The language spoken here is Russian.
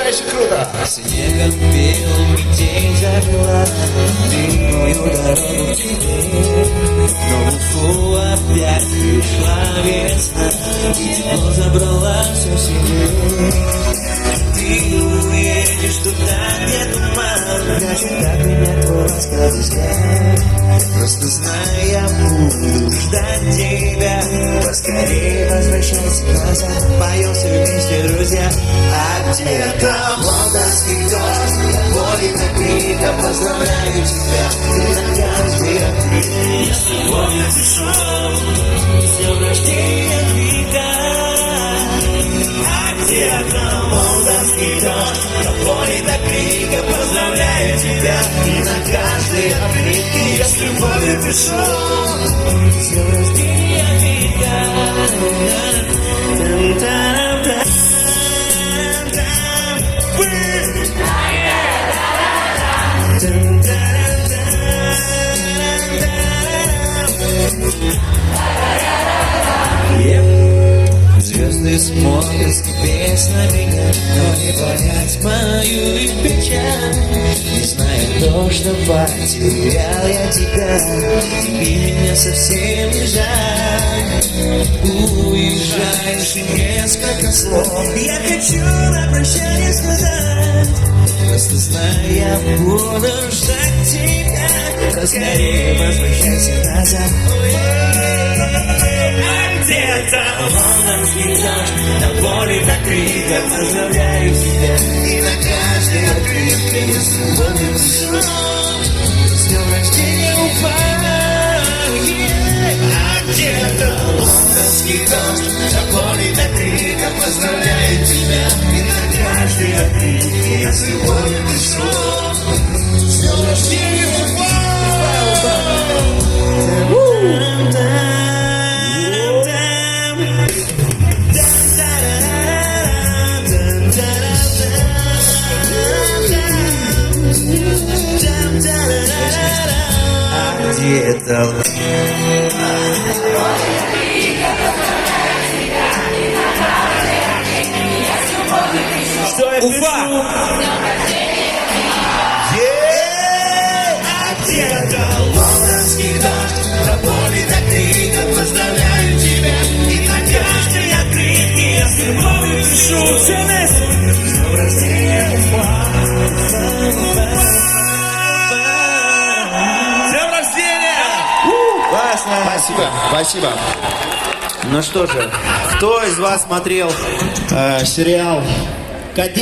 потрясающе круто. Снегом белым метель зажгла длинную дорогу к тебе. Но в Уфу опять пришла весна, и тепло забрала все себе. Ты уедешь туда, где туман, гасит так меня твой ласковый взгляд. Просто знай, я буду ждать тебя. Поскорее возвращайся назад, поем все вместе, друзья. А где-то лондонский дождь, боли на крика, поздравляю тебя. Ты на каждый ответ, я сегодня пришел, с днем рождения Вика. А где-то лондонский дождь, боли на крика, поздравляю тебя. И на каждый ответ я с любовью пришел, с днем рождения Вика. Звезды смотрят сквозь на меня, но не понять мою их печаль. Не знаю то, что потерял я тебя, и меня совсем не жаль. Уезжаешь, и несколько слов я хочу на прощание сказать. Просто знай, я буду ждать тебя. Поскорее возвращайся назад. Где-то лондонский дождь, на поле до крика, поздравляю тебя. И на каждый открытый я с тобой пришел, с днем рождения Уфа. А где-то лондонский дождь, на поле до крика, поздравляю тебя. И на каждый открытый я с тобой пришел, с днем рождения Уфа. Где-то что я Уфа! А где-то лондонский дождь, на поле до крика, поздравляю тебя. И на каждой открытке я с любовью пишу. Все вместе! С днем рождения, Уфа! Спасибо, спасибо. Ну что же, кто из вас смотрел сериал